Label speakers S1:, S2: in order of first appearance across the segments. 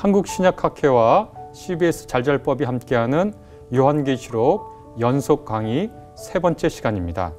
S1: 한국신약학회와 CBS 잘잘법이 함께하는 요한계시록 연속 강의 세 번째 시간입니다.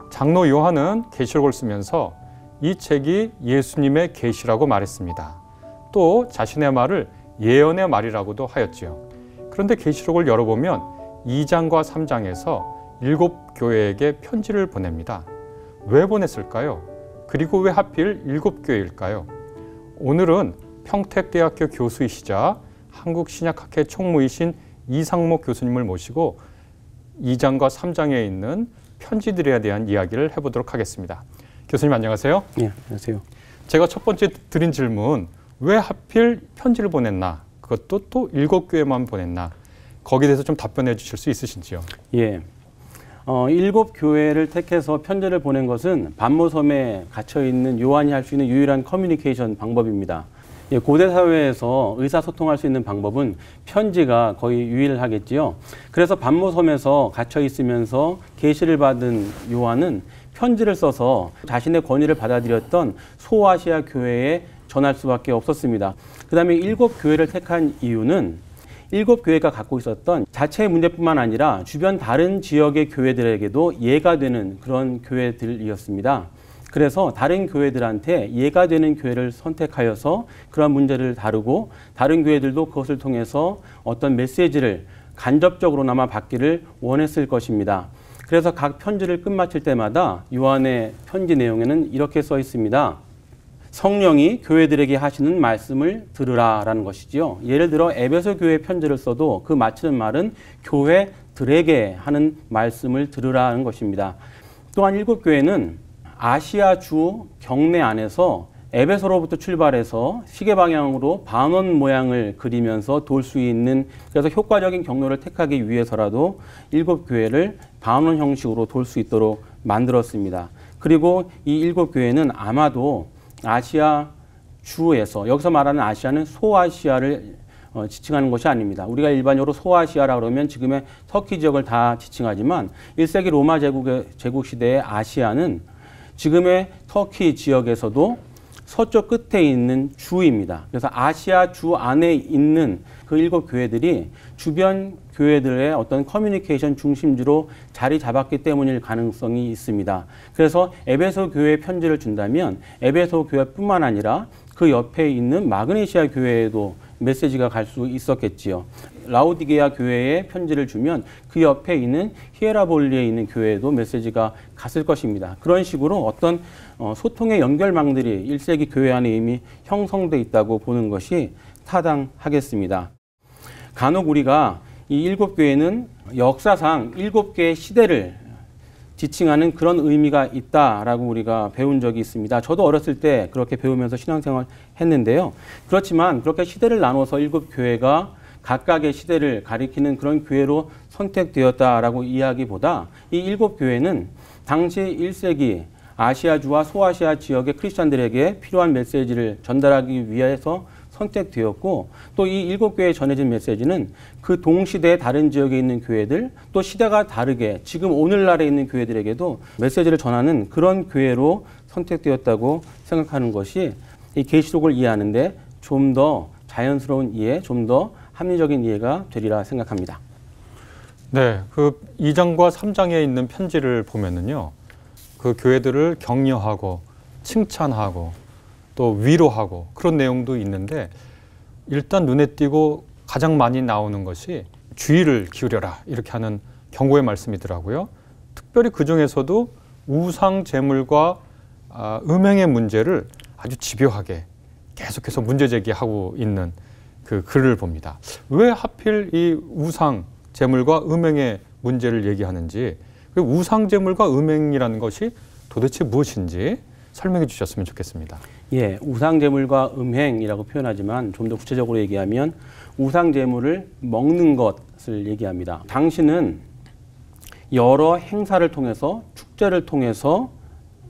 S1: 장로 요한은 계시록을 쓰면서 이 책이 예수님의 계시라고 말했습니다. 또 자신의 말을 예언의 말이라고도 하였지요. 그런데 계시록을 열어보면 2장과 3장에서 7교회에게 편지를 보냅니다. 왜 보냈을까요? 그리고 왜 하필 7교회일까요? 오늘은 평택대학교 교수이시자 한국신약학회 총무이신 이상목 교수님을 모시고 2장과 3장에 있는 편지들에 대한 이야기를 해보도록 하겠습니다. 교수님 안녕하세요.
S2: 네, 안녕하세요.
S1: 제가 첫 번째 드린 질문, 왜 하필 편지를 보냈나? 그것도 또 7교회만 보냈나? 거기에 대해서 좀 답변해 주실 수 있으신지요?
S2: 예. 7교회를 택해서 편지를 보낸 것은 반모섬에 갇혀있는 요한이 할 수 있는 유일한 커뮤니케이션 방법입니다. 예, 고대 사회에서 의사소통할 수 있는 방법은 편지가 거의 유일하겠지요. 그래서 반모섬에서 갇혀 있으면서 계시를 받은 요한은 편지를 써서 자신의 권위를 받아들였던 소아시아 교회에 전할 수밖에 없었습니다. 그 다음에 7교회를 택한 이유는 7교회가 갖고 있었던 자체의 문제뿐만 아니라 주변 다른 지역의 교회들에게도 예가 되는 그런 교회들이었습니다. 그래서 다른 교회들한테 예가 되는 교회를 선택하여서 그런 문제를 다루고 다른 교회들도 그것을 통해서 어떤 메시지를 간접적으로나마 받기를 원했을 것입니다. 그래서 각 편지를 끝마칠 때마다 요한의 편지 내용에는 이렇게 써 있습니다. 성령이 교회들에게 하시는 말씀을 들으라 라는 것이지요. 예를 들어 에베소 교회 편지를 써도 그 마치는 말은 교회들에게 하는 말씀을 들으라는 것입니다. 또한 7교회는 아시아 주 경내 안에서 에베소로부터 출발해서 시계 방향으로 반원 모양을 그리면서 돌 수 있는, 그래서 효과적인 경로를 택하기 위해서라도 7교회를 반원 형식으로 돌 수 있도록 만들었습니다. 그리고 이 7교회는 아마도 아시아 주에서, 여기서 말하는 아시아는 소아시아를 지칭하는 것이 아닙니다. 우리가 일반적으로 소아시아라 그러면 지금의 터키 지역을 다 지칭하지만 1세기 로마 제국 시대의 아시아는 지금의 터키 지역에서도 서쪽 끝에 있는 주입니다. 그래서 아시아 주 안에 있는 그 7교회들이 주변 교회들의 어떤 커뮤니케이션 중심지로 자리 잡았기 때문일 가능성이 있습니다. 그래서 에베소 교회에 편지를 준다면 에베소 교회뿐만 아니라 그 옆에 있는 마그네시아 교회에도 메시지가 갈 수 있었겠지요. 라오디게아 교회에 편지를 주면 그 옆에 있는 히에라볼리에 있는 교회에도 메시지가 갔을 것입니다. 그런 식으로 어떤 소통의 연결망들이 1세기 교회 안에 이미 형성돼 있다고 보는 것이 타당하겠습니다. 간혹 우리가 이 7교회는 역사상 7개의 시대를 지칭하는 그런 의미가 있다라고 우리가 배운 적이 있습니다. 저도 어렸을 때 그렇게 배우면서 신앙생활 했는데요. 그렇지만 그렇게 시대를 나눠서 7교회가 각각의 시대를 가리키는 그런 교회로 선택되었다라고 이야기보다 이 7교회는 당시 1세기 아시아주와 소아시아 지역의 크리스찬들에게 필요한 메시지를 전달하기 위해서 선택되었고, 또 이 7교회에 전해진 메시지는 그 동시대의 다른 지역에 있는 교회들, 또 시대가 다르게 지금 오늘날에 있는 교회들에게도 메시지를 전하는 그런 교회로 선택되었다고 생각하는 것이 이 계시록을 이해하는데 좀 더 자연스러운 이해, 좀 더 합리적인 이해가 되리라 생각합니다.
S1: 네, 그 2장과 3장에 있는 편지를 보면은요, 그 교회들을 격려하고 칭찬하고 또 위로하고 그런 내용도 있는데, 일단 눈에 띄고 가장 많이 나오는 것이 주의를 기울여라 이렇게 하는 경고의 말씀이더라고요. 특별히 그 중에서도 우상 제물과 음행의 문제를 아주 집요하게 계속해서 문제 제기하고 있는 그 글을 봅니다. 왜 하필 이 우상 제물과 음행의 문제를 얘기하는지, 우상 제물과 음행이라는 것이 도대체 무엇인지 설명해 주셨으면 좋겠습니다.
S2: 예, 우상제물과 음행이라고 표현하지만 좀 더 구체적으로 얘기하면 우상제물을 먹는 것을 얘기합니다. 당시는 여러 행사를 통해서, 축제를 통해서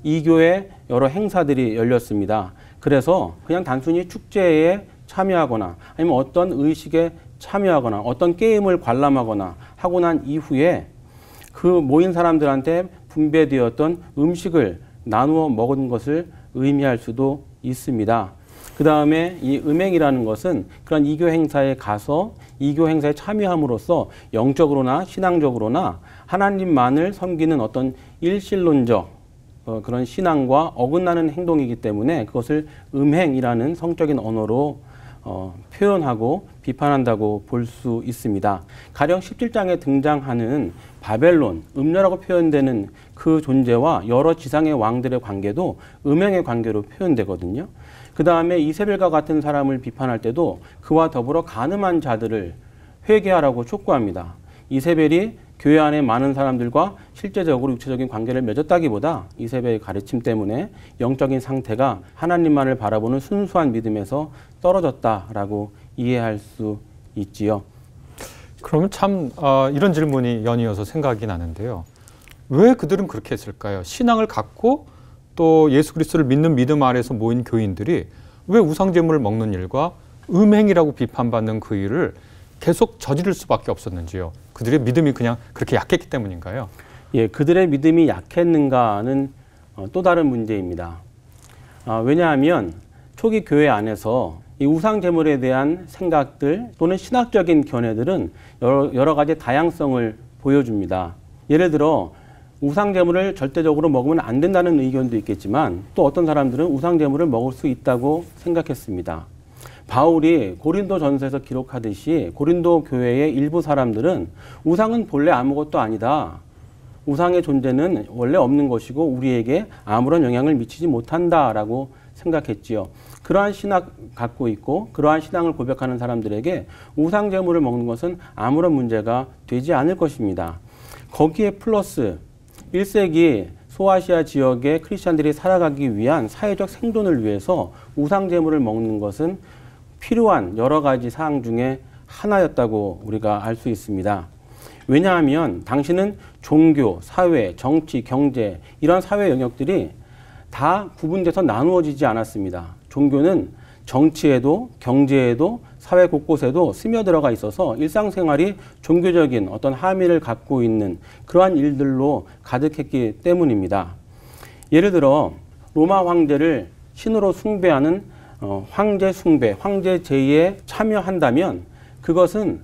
S2: 이 교회 여러 행사들이 열렸습니다. 그래서 그냥 단순히 축제에 참여하거나 아니면 어떤 의식에 참여하거나 어떤 게임을 관람하거나 하고 난 이후에 그 모인 사람들한테 분배되었던 음식을 나누어 먹은 것을 의미할 수도 있습니다. 그 다음에 이 음행이라는 것은 그런 이교 행사에 가서 이교 행사에 참여함으로써 영적으로나 신앙적으로나 하나님만을 섬기는 어떤 일신론적 그런 신앙과 어긋나는 행동이기 때문에 그것을 음행이라는 성적인 언어로 표현하고 비판한다고 볼 수 있습니다. 가령 17장에 등장하는 바벨론, 음녀라고 표현되는 그 존재와 여러 지상의 왕들의 관계도 음행의 관계로 표현되거든요. 그 다음에 이세벨과 같은 사람을 비판할 때도 그와 더불어 간음한 자들을 회개하라고 촉구합니다. 이세벨이 교회 안에 많은 사람들과 실제적으로 육체적인 관계를 맺었다기보다 이세벨의 가르침 때문에 영적인 상태가 하나님만을 바라보는 순수한 믿음에서 떨어졌다라고 이해할 수 있지요.
S1: 그러면 참 이런 질문이 연이어서 생각이 나는데요. 왜 그들은 그렇게 했을까요? 신앙을 갖고 또 예수 그리스도를 믿는 믿음 아래서 모인 교인들이 왜 우상제물을 먹는 일과 음행이라고 비판받는 그 일을 계속 저지를 수밖에 없었는지요? 그들의 믿음이 그냥 그렇게 약했기 때문인가요?
S2: 예, 그들의 믿음이 약했는가는 또 다른 문제입니다. 왜냐하면 초기 교회 안에서 이 우상제물에 대한 생각들 또는 신학적인 견해들은 여러 가지 다양성을 보여줍니다. 예를 들어 우상제물을 절대적으로 먹으면 안 된다는 의견도 있겠지만 또 어떤 사람들은 우상제물을 먹을 수 있다고 생각했습니다. 바울이 고린도 전서에서 기록하듯이 고린도 교회의 일부 사람들은 우상은 본래 아무것도 아니다. 우상의 존재는 원래 없는 것이고 우리에게 아무런 영향을 미치지 못한다라고 생각했지요. 그러한 신학 갖고 있고 그러한 신앙을 고백하는 사람들에게 우상제물을 먹는 것은 아무런 문제가 되지 않을 것입니다. 거기에 플러스 1세기 소아시아 지역의 크리스찬들이 살아가기 위한 사회적 생존을 위해서 우상제물을 먹는 것은 필요한 여러 가지 사항 중에 하나였다고 우리가 알 수 있습니다. 왜냐하면 당시는 종교, 사회, 정치, 경제 이런 사회 영역들이 다 구분돼서 나누어지지 않았습니다. 종교는 정치에도 경제에도 사회 곳곳에도 스며들어가 있어서 일상생활이 종교적인 어떤 함의를 갖고 있는 그러한 일들로 가득했기 때문입니다. 예를 들어 로마 황제를 신으로 숭배하는 황제 숭배, 황제 제의에 참여한다면 그것은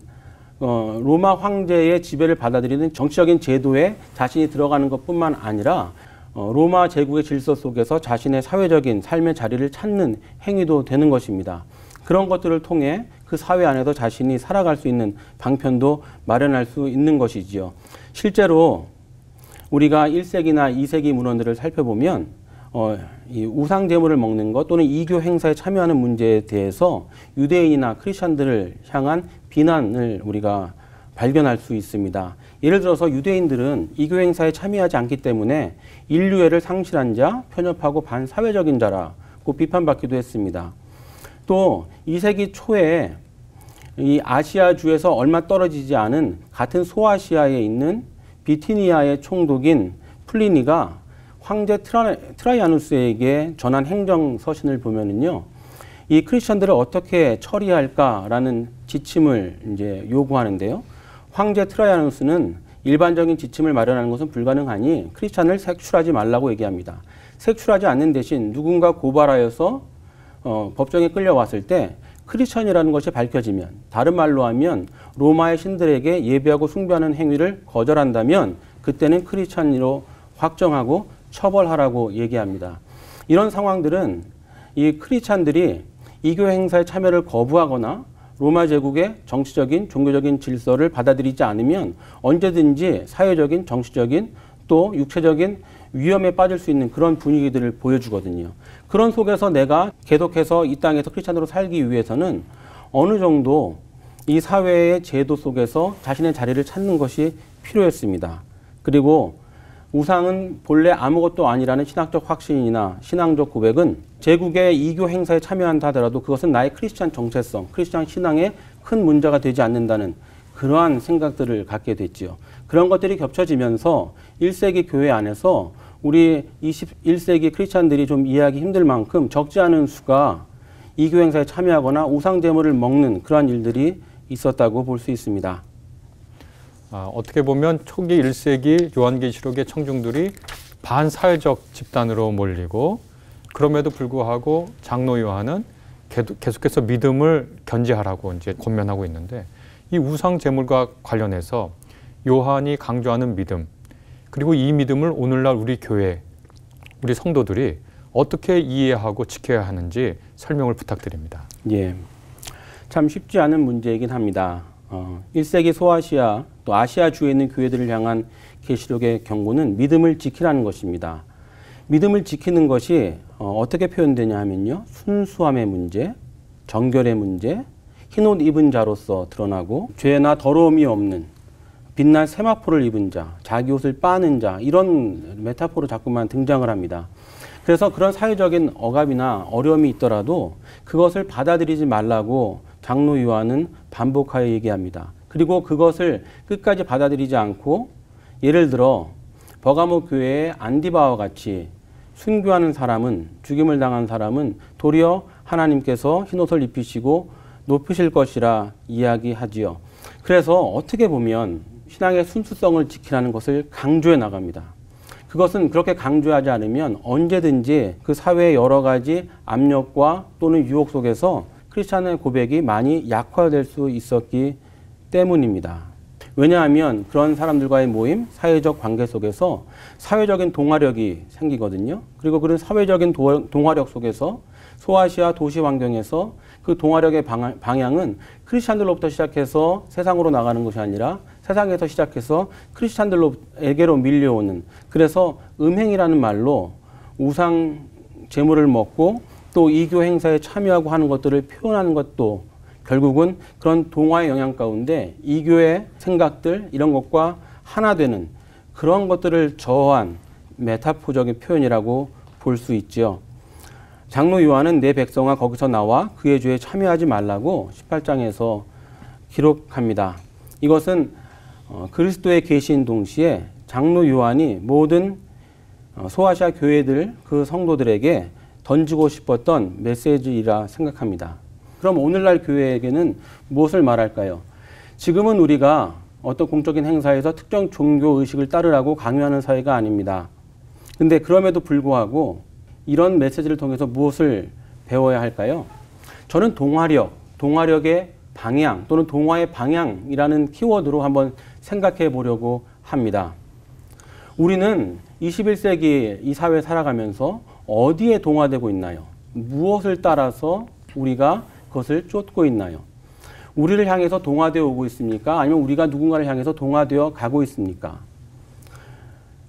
S2: 로마 황제의 지배를 받아들이는 정치적인 제도에 자신이 들어가는 것뿐만 아니라 로마 제국의 질서 속에서 자신의 사회적인 삶의 자리를 찾는 행위도 되는 것입니다. 그런 것들을 통해 그 사회 안에서 자신이 살아갈 수 있는 방편도 마련할 수 있는 것이지요. 실제로 우리가 1세기나 2세기 문헌들을 살펴보면 이 우상제물을 먹는 것 또는 이교 행사에 참여하는 문제에 대해서 유대인이나 크리스천들을 향한 비난을 우리가 발견할 수 있습니다. 예를 들어서 유대인들은 이교 행사에 참여하지 않기 때문에 인류애를 상실한 자, 편협하고 반사회적인 자라고 비판받기도 했습니다. 또 2세기 초에 이 아시아주에서 얼마 떨어지지 않은 같은 소아시아에 있는 비티니아의 총독인 플리니가 황제 트라이아누스에게 전한 행정서신을 보면은요, 이 크리스천들을 어떻게 처리할까라는 지침을 이제 요구하는데요. 황제 트라이아누스는 일반적인 지침을 마련하는 것은 불가능하니 크리스천을 색출하지 말라고 얘기합니다. 색출하지 않는 대신 누군가 고발하여서 법정에 끌려왔을 때 크리스천이라는 것이 밝혀지면, 다른 말로 하면 로마의 신들에게 예배하고 숭배하는 행위를 거절한다면 그때는 크리스천으로 확정하고 처벌하라고 얘기합니다. 이런 상황들은 이 크리스찬들이 이교 행사에 참여를 거부하거나 로마 제국의 정치적인 종교적인 질서를 받아들이지 않으면 언제든지 사회적인 정치적인 또 육체적인 위험에 빠질 수 있는 그런 분위기들을 보여주거든요. 그런 속에서 내가 계속해서 이 땅에서 크리스찬으로 살기 위해서는 어느 정도 이 사회의 제도 속에서 자신의 자리를 찾는 것이 필요했습니다. 그리고 우상은 본래 아무것도 아니라는 신학적 확신이나 신앙적 고백은 제국의 이교 행사에 참여한다 하더라도 그것은 나의 크리스찬 정체성, 크리스찬 신앙에 큰 문제가 되지 않는다는 그러한 생각들을 갖게 됐지요. 그런 것들이 겹쳐지면서 1세기 교회 안에서 우리 21세기 크리스찬들이 좀 이해하기 힘들 만큼 적지 않은 수가 이교 행사에 참여하거나 우상제물을 먹는 그러한 일들이 있었다고 볼 수 있습니다.
S1: 어떻게 보면 초기 1세기 요한계시록의 청중들이 반사회적 집단으로 몰리고 그럼에도 불구하고 장로 요한은 계속해서 믿음을 견지하라고 이제 권면하고 있는데 이 우상 제물과 관련해서 요한이 강조하는 믿음 그리고 이 믿음을 오늘날 우리 교회, 우리 성도들이 어떻게 이해하고 지켜야 하는지 설명을 부탁드립니다.
S2: 예, 참 쉽지 않은 문제이긴 합니다. 1세기 소아시아 또 아시아 주에 있는 교회들을 향한 계시록의 경고는 믿음을 지키라는 것입니다. 믿음을 지키는 것이 어떻게 표현되냐 하면요. 순수함의 문제, 정결의 문제, 흰옷 입은 자로서 드러나고 죄나 더러움이 없는 빛난 세마포를 입은 자, 자기 옷을 빠는 자 이런 메타포로 자꾸만 등장을 합니다. 그래서 그런 사회적인 억압이나 어려움이 있더라도 그것을 받아들이지 말라고 장로 요한은 반복하여 얘기합니다. 그리고 그것을 끝까지 받아들이지 않고 예를 들어 버가모 교회의 안디바와 같이 순교하는 사람은 죽임을 당한 사람은 도리어 하나님께서 흰옷을 입히시고 높이실 것이라 이야기하지요. 그래서 어떻게 보면 신앙의 순수성을 지키라는 것을 강조해 나갑니다. 그것은 그렇게 강조하지 않으면 언제든지 그 사회의 여러 가지 압력과 또는 유혹 속에서 크리스찬의 고백이 많이 약화될 수 있었기 때문입니다. 왜냐하면 그런 사람들과의 모임, 사회적 관계 속에서 사회적인 동화력이 생기거든요. 그리고 그런 사회적인 동화력 속에서 소아시아 도시 환경에서 그 동화력의 방향은 크리스찬들로부터 시작해서 세상으로 나가는 것이 아니라 세상에서 시작해서 크리스찬들에게로 밀려오는, 그래서 음행이라는 말로 우상 제물을 먹고 또 이교 행사에 참여하고 하는 것들을 표현하는 것도 결국은 그런 동화의 영향 가운데 이교의 생각들 이런 것과 하나 되는 그런 것들을 저어한 메타포적인 표현이라고 볼 수 있죠. 장로 요한은 내 백성아 거기서 나와 그의 죄에 참여하지 말라고 18장에서 기록합니다. 이것은 그리스도의 계시인 동시에 장로 요한이 모든 소아시아 교회들 그 성도들에게 던지고 싶었던 메시지라 생각합니다. 그럼 오늘날 교회에게는 무엇을 말할까요? 지금은 우리가 어떤 공적인 행사에서 특정 종교 의식을 따르라고 강요하는 사회가 아닙니다. 근데 그럼에도 불구하고 이런 메시지를 통해서 무엇을 배워야 할까요? 저는 동화력의 방향 또는 동화의 방향이라는 키워드로 한번 생각해 보려고 합니다. 우리는 21세기 이 사회에 살아가면서 어디에 동화되고 있나요? 무엇을 따라서 우리가 그것을 쫓고 있나요? 우리를 향해서 동화되어 오고 있습니까? 아니면 우리가 누군가를 향해서 동화되어 가고 있습니까?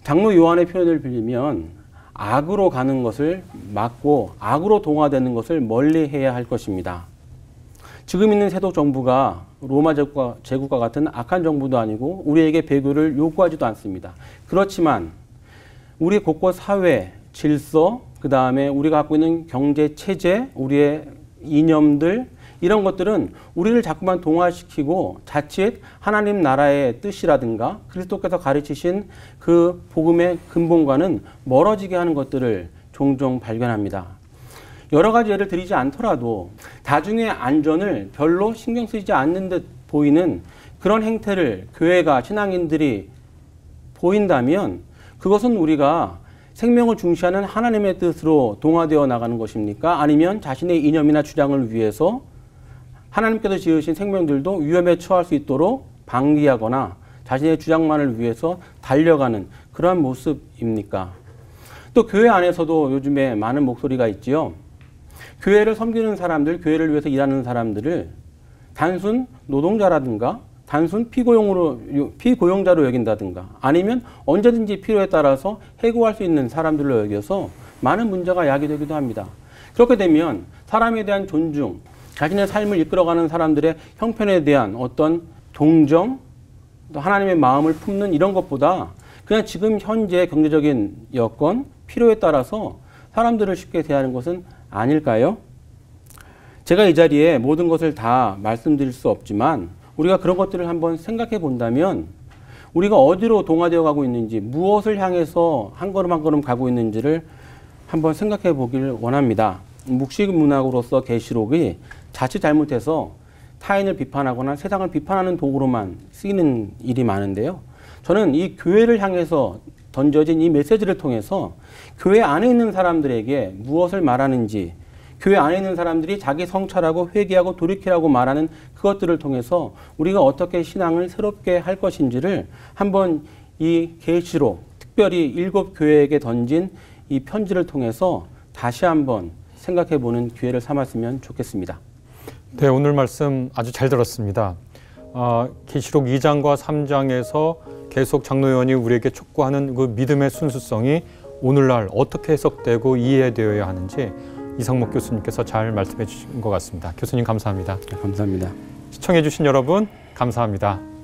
S2: 장로 요한의 표현을 빌리면 악으로 가는 것을 막고 악으로 동화되는 것을 멀리해야 할 것입니다. 지금 있는 세속 정부가 로마 제국과 같은 악한 정부도 아니고 우리에게 배교를 요구하지도 않습니다. 그렇지만 우리 곳곳 사회, 질서, 그 다음에 우리가 갖고 있는 경제 체제, 우리의 이념들 이런 것들은 우리를 자꾸만 동화시키고 자칫 하나님 나라의 뜻이라든가 그리스도께서 가르치신 그 복음의 근본과는 멀어지게 하는 것들을 종종 발견합니다. 여러 가지 예를 드리지 않더라도 다중의 안전을 별로 신경 쓰지 않는 듯 보이는 그런 행태를 교회가 신앙인들이 보인다면 그것은 우리가 생명을 중시하는 하나님의 뜻으로 동화되어 나가는 것입니까? 아니면 자신의 이념이나 주장을 위해서 하나님께서 지으신 생명들도 위험에 처할 수 있도록 방기하거나 자신의 주장만을 위해서 달려가는 그러한 모습입니까? 또 교회 안에서도 요즘에 많은 목소리가 있지요. 교회를 섬기는 사람들, 교회를 위해서 일하는 사람들을 단순 노동자라든가 단순 피고용자로 여긴다든가 아니면 언제든지 필요에 따라서 해고할 수 있는 사람들로 여겨서 많은 문제가 야기되기도 합니다. 그렇게 되면 사람에 대한 존중, 자신의 삶을 이끌어가는 사람들의 형편에 대한 어떤 동정, 또 하나님의 마음을 품는 이런 것보다 그냥 지금 현재 경제적인 여건, 필요에 따라서 사람들을 쉽게 대하는 것은 아닐까요? 제가 이 자리에 모든 것을 다 말씀드릴 수 없지만 우리가 그런 것들을 한번 생각해 본다면 우리가 어디로 동화되어 가고 있는지 무엇을 향해서 한 걸음 한 걸음 가고 있는지를 한번 생각해 보기를 원합니다. 묵식 문학으로서 계시록이 자칫 잘못해서 타인을 비판하거나 세상을 비판하는 도구로만 쓰이는 일이 많은데요. 저는 이 교회를 향해서 던져진 이 메시지를 통해서 교회 안에 있는 사람들에게 무엇을 말하는지 교회 안에 있는 사람들이 자기 성찰하고 회개하고 돌이키라고 말하는 그것들을 통해서 우리가 어떻게 신앙을 새롭게 할 것인지를 한번 이 계시록, 특별히 7교회에게 던진 이 편지를 통해서 다시 한번 생각해 보는 기회를 삼았으면 좋겠습니다.
S1: 네, 오늘 말씀 아주 잘 들었습니다. 계시록 2장과 3장에서 계속 장로요한이 우리에게 촉구하는 그 믿음의 순수성이 오늘날 어떻게 해석되고 이해되어야 하는지 이상목 교수님께서 잘 말씀해 주신 것 같습니다. 교수님 감사합니다.
S2: 감사합니다.
S1: 시청해 주신 여러분 감사합니다.